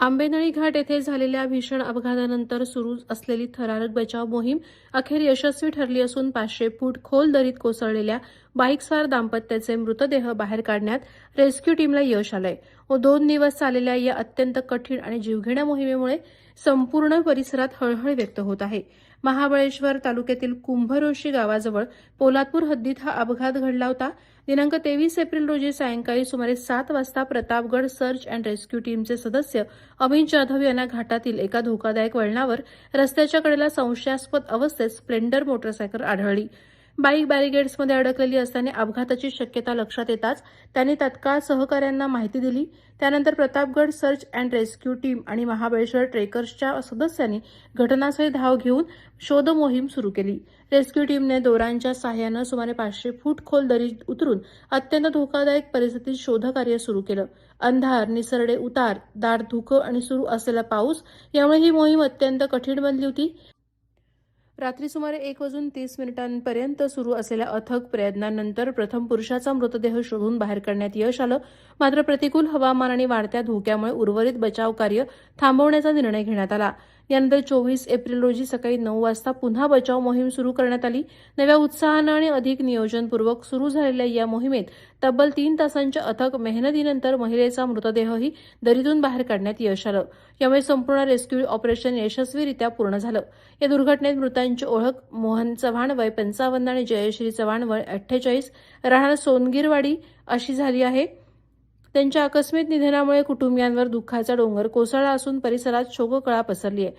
आंबेनळी घाट येथे झालेल्या भीषण अपघातानंतर सुरू असलेली थरारक बचाव मोहीम अखेर यशस्वी ठरली असून 500 फूट खोल दरीत कोसळलेल्या बाईकस्वार दाम्पत्याचे मृतदेह बाहेर काढण्यात रेस्क्यू टीमला यश आलंय. 2 दिवस चाललेल्या या अत्यंत कठीण आणि जीवघेण्या मोहिमेमुळे संपूर्ण परिसरात हळहळ व्यक्त होत आहे. महाबळेश्वर तालुक्यातील कुंभरोशी गावाजवळ पोलादपूर हद्दीत हा अपघात घडला होता. दिनांक 23 एप्रिल रोजी सायंकाळी सुमारे 7 वाजता प्रतापगड सर्च अँड रेस्क्यू टीमचे सदस्य अमित जाधव यांना घाटातील एका धोकादायक वळणावर रस्त्याच्या कडेला संशयास्पद अवस्थेत स्प्लेंडर मोटरसायकल आढळली. बाईक बॅरिगेड्समध्ये अडकलेली असल्याने अपघाताची शक्यता लक्षात येताच त्यांनी तत्काळ सहकाऱ्यांना माहिती दिली. त्यानंतर Pratapgad search and rescue team आणि महाबळेश्वर ट्रेकर्सच्या सदस्यांनी घटनास्थळी धाव घेऊन शोध मोहीम सुरू केली. रेस्क्यू टीमने दोरांच्या सहाय्यानं सुमारे 500 फूट खोल दरीत उतरून अत्यंत धोकादायक परिस्थितीत शोधकार्य सुरू केलं. अंधार, निसरडे उतार, दाट धुकं आणि सुरू असलेला पाऊस यामुळे ही मोहीम अत्यंत कठीण बनली होती. रात्री सुमारे 1:30 पर्यंत सुरू असलेल्या अथक प्रयत्नांनंतर प्रथम पुरुषाचा मृतदेह शोधून बाहेर काढण्यात यश आलं. मात्र प्रतिकूल हवामान आणि वाढत्या धोक्यामुळे उर्वरित बचाव कार्य थांबवण्याचा निर्णय घेण्यात आला. यानंतर 24 एप्रिल रोजी सकाळी 9 वाजता पुन्हा बचाव मोहीम सुरू करण्यात आली. नव्या उत्साहानं आणि अधिक नियोजनपूर्वक सुरू झालेल्या या मोहिमेत तब्बल 3 तासांच्या अथक मेहनतीनंतर महिलेचा मृतदेहही दरीतून बाहेर काढण्यात यश आलं. यामुळे संपूर्ण रेस्क्यू ऑपरेशन यशस्वीरित्या पूर्ण झालं. या दुर्घटनेत मृतांची ओळख मोहन चव्हाण वय 55 आणि जयश्री चव्हाण वय 48 राहणार सोनगीरवाडी अशी झाली आहे. त्यांच्या आकस्मिक निधनामुळे कुटुंबियांवर दुःखाचा डोंगर कोसळला असून परिसरात शोककळा पसरली आहे.